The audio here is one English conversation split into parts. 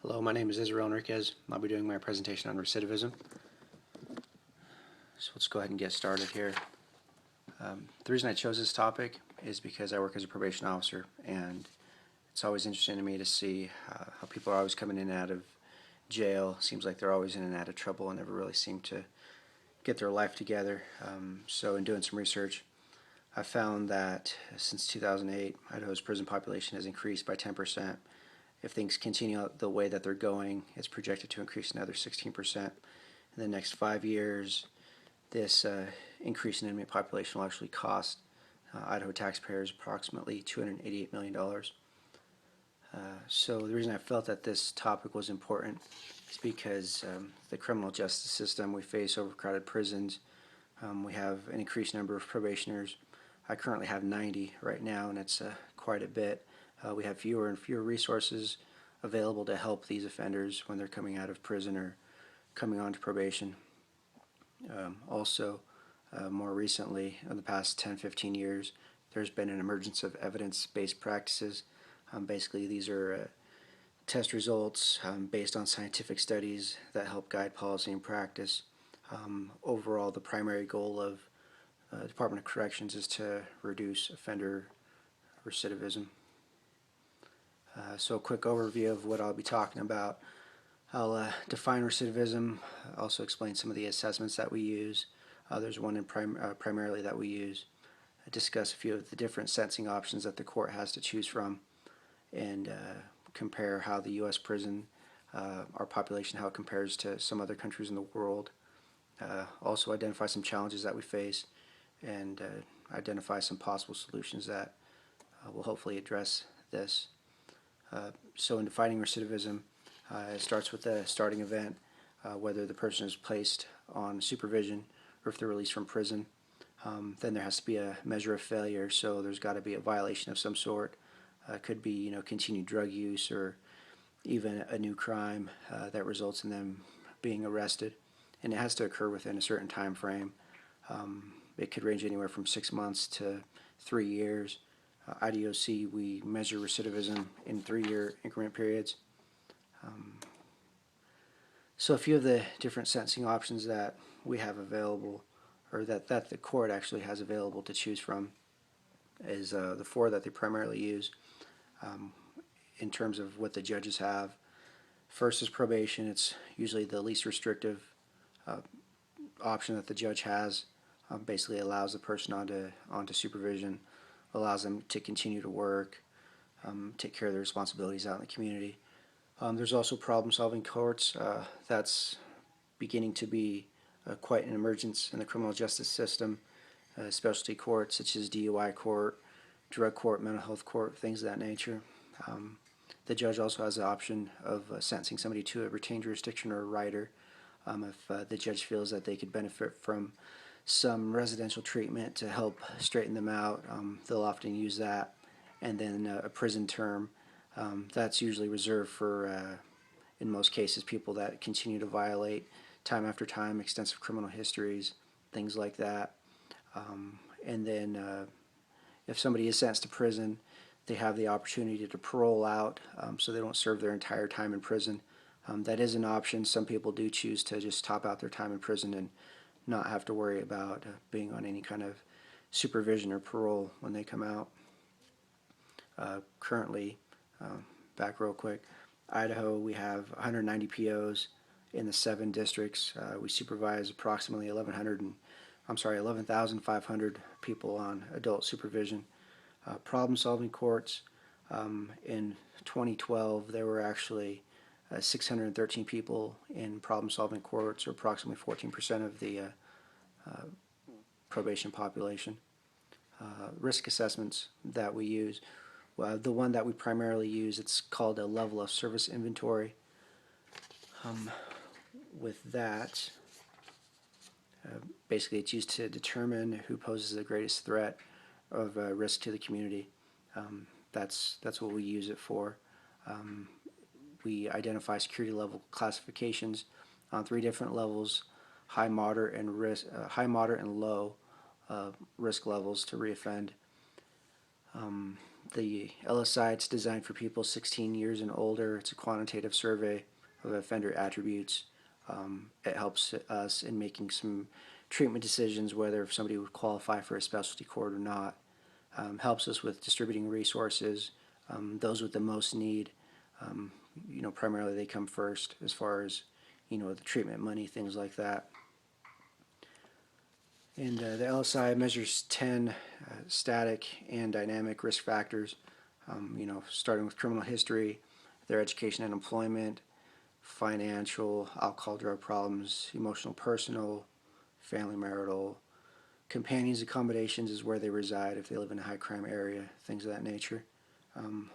Hello, my name is Enriquez. I'll be doing my presentation on recidivism. So let's go ahead and get started here. The reason I chose this topic is because I work as a probation officer, and it's always interesting to me to see how people are always coming in and out of jail. Seems like they're always in and out of trouble and never really seem to get their life together. So in doing some research, I found that since 2008, Idaho's prison population has increased by 10%. If things continue the way that they're going, it's projected to increase another 16%. In the next 5 years, this increase in inmate population will actually cost Idaho taxpayers approximately $288 million. So the reason I felt that this topic was important is because the criminal justice system, we face overcrowded prisons. We have an increased number of probationers. I currently have 90 right now, and it's quite a bit. We have fewer and fewer resources available to help these offenders when they're coming out of prison or coming onto probation. Also, more recently, in the past 10-15 years, there's been an emergence of evidence-based practices. Basically, these are test results based on scientific studies that help guide policy and practice. Overall, the primary goal of Department of Corrections is to reduce offender recidivism. So a quick overview of what I'll be talking about. I'll define recidivism, also explain some of the assessments that we use. There's one primarily that we use. Discuss a few of the different sentencing options that the court has to choose from, and compare how the U.S. prison, our population, how it compares to some other countries in the world. Also identify some challenges that we face, and identify some possible solutions that will hopefully address this. So in defining recidivism, it starts with the starting event, whether the person is placed on supervision or if they're released from prison. Then there has to be a measure of failure, so there's got to be a violation of some sort. Could be continued drug use or even a new crime that results in them being arrested, and it has to occur within a certain time frame. It could range anywhere from 6 months to 3 years. IDOC, we measure recidivism in 3-year increment periods. So a few of the different sentencing options that we have available, or that the court actually has available to choose from, is the 4 that they primarily use in terms of what the judges have. First is probation. It's usually the least restrictive option that the judge has. Basically allows the person onto supervision, allows them to continue to work, take care of their responsibilities out in the community. There's also problem-solving courts. That's beginning to be quite an emergence in the criminal justice system. Specialty courts such as DUI court, drug court, mental health court, things of that nature. The judge also has the option of sentencing somebody to a retained jurisdiction or a rider if the judge feels that they could benefit from some residential treatment to help straighten them out. They'll often use that. And then a prison term, that's usually reserved for, in most cases, people that continue to violate time after time, extensive criminal histories, things like that. And then if somebody is sentenced to prison, they have the opportunity to parole out, so they don't serve their entire time in prison. That is an option. Some people do choose to just top out their time in prison and not have to worry about being on any kind of supervision or parole when they come out. Currently, back real quick, Idaho, we have 190 POs in the 7 districts. We supervise approximately 11,500 people on adult supervision. Problem-solving courts, in 2012, there were actually 613 people in problem-solving courts, or approximately 14% of the probation population. Risk assessments that we use. The one that we primarily use, it's called a level of service inventory. With that, basically it's used to determine who poses the greatest threat of risk to the community. That's what we use it for. We identify security level classifications on 3 different levels: high, moderate, and low risk levels to reoffend. The LSI, it's designed for people 16 years and older. It's a quantitative survey of offender attributes. It helps us in making some treatment decisions, whether if somebody would qualify for a specialty court or not. Helps us with distributing resources. Those with the most need, primarily they come first as far as, the treatment money, things like that. And the LSI measures 10 static and dynamic risk factors, starting with criminal history, their education and employment, financial, alcohol, drug problems, emotional, personal, family, marital, companions, accommodations is where they reside if they live in a high crime area, things of that nature.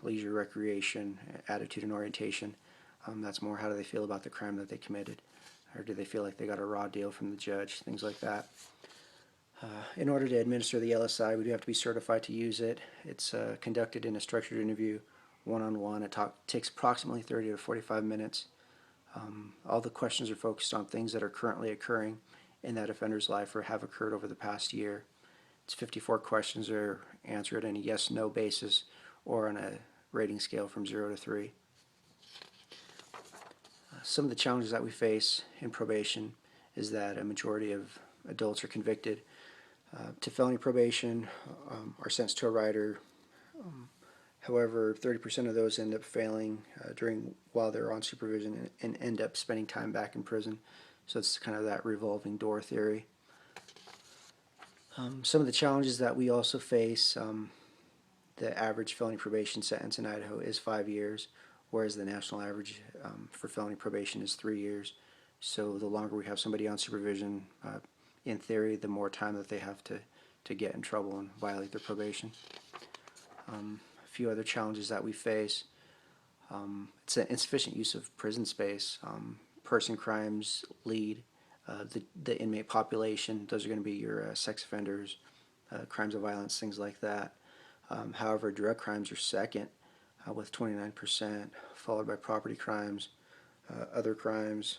Leisure, recreation, attitude and orientation. That's more how do they feel about the crime that they committed, or do they feel like they got a raw deal from the judge, things like that. In order to administer the LSI, we do have to be certified to use it. It's conducted in a structured interview, one-on-one. It takes approximately 30 to 45 minutes. All the questions are focused on things that are currently occurring in that offender's life or have occurred over the past year. It's 54 questions that are answered on a yes-no basis or on a rating scale from 0 to 3. Some of the challenges that we face in probation is that a majority of adults are convicted to felony probation, are sentenced to a rider. However, 30% of those end up failing while they're on supervision and end up spending time back in prison. So it's kind of that revolving door theory. Some of the challenges that we also face, the average felony probation sentence in Idaho is 5 years, whereas the national average for felony probation is 3 years. So the longer we have somebody on supervision, in theory, the more time that they have to get in trouble and violate their probation. A few other challenges that we face. It's an insufficient use of prison space. Person crimes lead the inmate population. Those are going to be your sex offenders, crimes of violence, things like that. However, drug crimes are second with 29%, followed by property crimes, other crimes,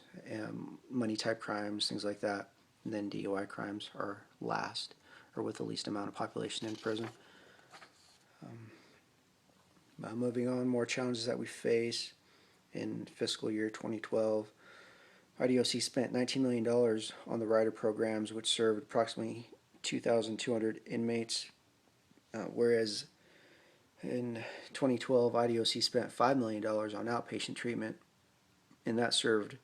money type crimes, things like that. And then DUI crimes are last, or with the least amount of population in prison. Moving on, more challenges that we face in fiscal year 2012. IDOC spent $19 million on the rider programs, which served approximately 2,200 inmates, whereas in 2012, IDOC spent $5 million on outpatient treatment, and that served,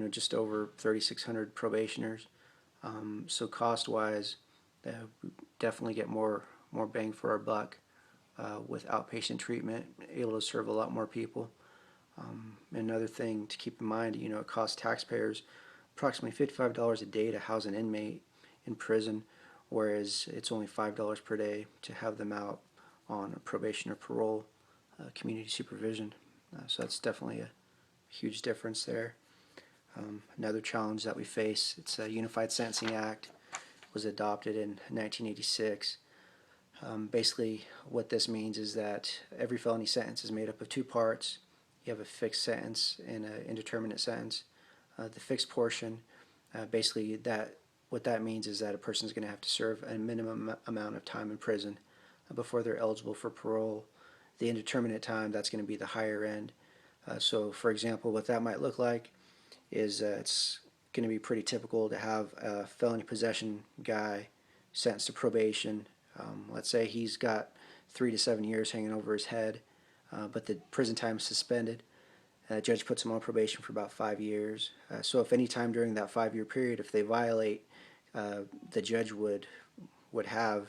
just over 3,600 probationers. So cost-wise, we definitely get more bang for our buck with outpatient treatment, able to serve a lot more people. Another thing to keep in mind, it costs taxpayers approximately $55 a day to house an inmate in prison, whereas it's only $5 per day to have them out on probation or parole, community supervision. So that's definitely a huge difference there. Another challenge that we face, it's a Unified Sentencing Act, was adopted in 1986. Basically, what this means is that every felony sentence is made up of two parts. You have a fixed sentence and an indeterminate sentence. The fixed portion, basically, what that means is that a person is going to have to serve a minimum amount of time in prison before they're eligible for parole. The indeterminate time, that's going to be the higher end. So, for example, what that might look like is it's going to be pretty typical to have a felony possession guy sentenced to probation. Let's say he's got 3 to 7 years hanging over his head, but the prison time is suspended. The judge puts him on probation for about 5 years. So if any time during that 5-year period, if they violate, the judge would have,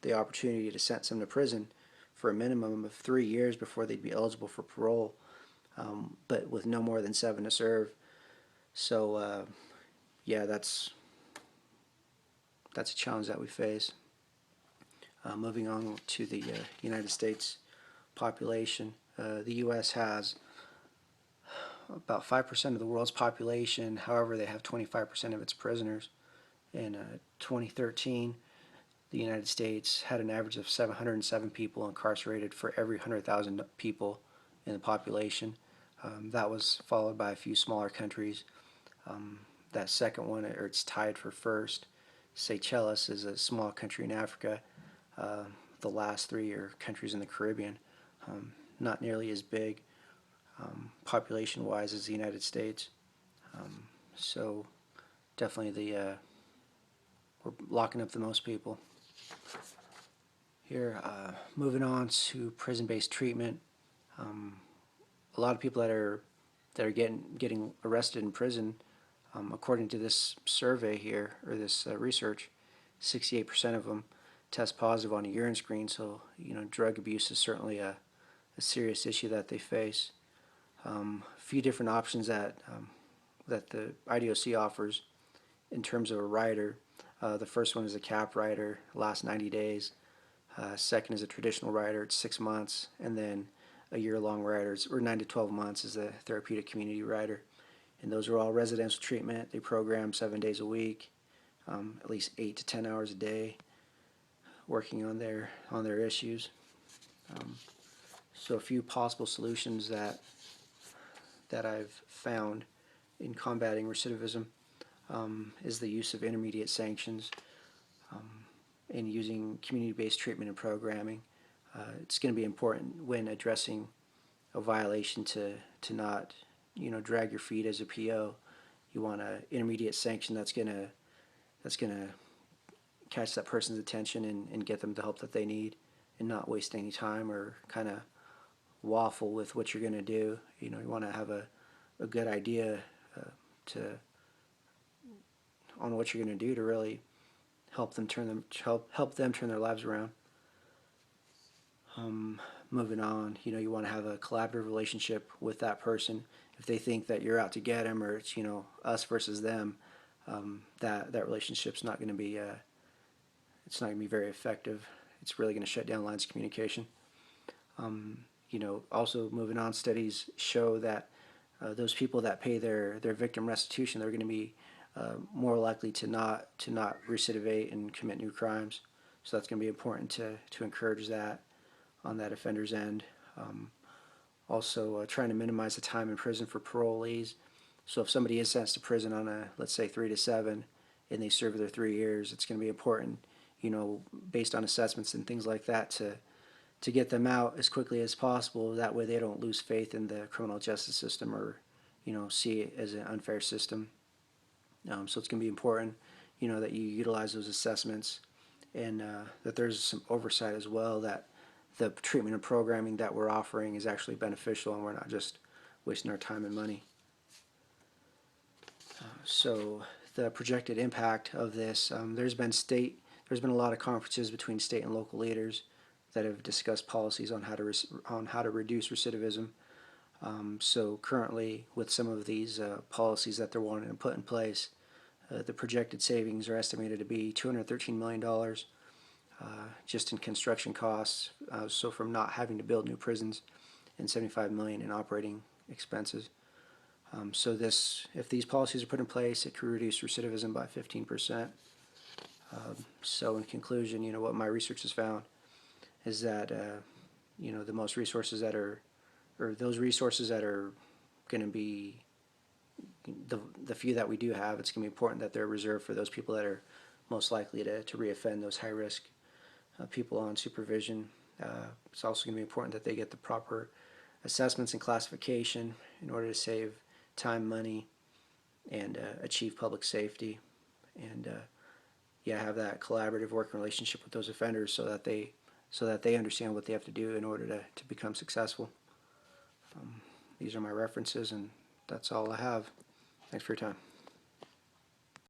the opportunity to sentence them to prison for a minimum of 3 years before they'd be eligible for parole, but with no more than 7 to serve. So, yeah, that's a challenge that we face. Moving on to the United States population. The U.S. has about 5% of the world's population. However, they have 25% of its prisoners. In 2013, the United States had an average of 707 people incarcerated for every 100,000 people in the population. That was followed by a few smaller countries. That second one, or it's tied for first. Seychelles is a small country in Africa. the last three are countries in the Caribbean, not nearly as big population-wise as the United States. So definitely we're locking up the most people. Here, moving on to prison-based treatment. A lot of people that are getting arrested in prison, according to this survey here, or this research, 68% of them test positive on a urine screen. So drug abuse is certainly a serious issue that they face. A few different options that the IDOC offers in terms of a rider. The first one is a cap rider, lasts 90 days. Second is a traditional rider, it's 6 months, and then a year-long rider, or 9 to 12 months, is the therapeutic community rider. And those are all residential treatment. They program 7 days a week, at least 8 to 10 hours a day, working on their issues. So a few possible solutions that I've found in combating recidivism is the use of intermediate sanctions and using community-based treatment and programming. It's going to be important when addressing a violation to not drag your feet as a PO. You want an intermediate sanction that's gonna catch that person's attention and get them the help that they need, and not waste any time or kind of waffle with what you're going to do. You want to have a good idea on what you're going to do to really help them turn their lives around. Moving on, you want to have a collaborative relationship with that person. If they think that you're out to get them, or it's us versus them, that relationship's not going to be it's not going to be very effective. It's really going to shut down lines of communication. Also moving on, studies show that those people that pay their victim restitution, they're going to be more likely to not recidivate and commit new crimes. So that's going to be important to encourage that on that offender's end. Also, trying to minimize the time in prison for parolees. So if somebody is sentenced to prison on let's say 3 to 7, and they serve their 3 years, it's going to be important, based on assessments and things like that, to get them out as quickly as possible. That way they don't lose faith in the criminal justice system, or see it as an unfair system. So it's going to be important, that you utilize those assessments, and that there's some oversight as well, that the treatment and programming that we're offering is actually beneficial, and we're not just wasting our time and money. So the projected impact of this, there's been a lot of conferences between state and local leaders that have discussed policies on how to reduce recidivism. So currently, with some of these policies that they're wanting to put in place, the projected savings are estimated to be $213 million just in construction costs, so from not having to build new prisons, and $75 million in operating expenses. So if these policies are put in place, it could reduce recidivism by 15%. So in conclusion, what my research has found is that the most resources that are, or those resources that are going to be the few that we do have, it's going to be important that they're reserved for those people that are most likely to reoffend, those high risk people on supervision. It's also going to be important that they get the proper assessments and classification in order to save time, money, and achieve public safety, and have that collaborative working relationship with those offenders, so that they understand what they have to do in order to become successful. These are my references, and that's all I have. Thanks for your time.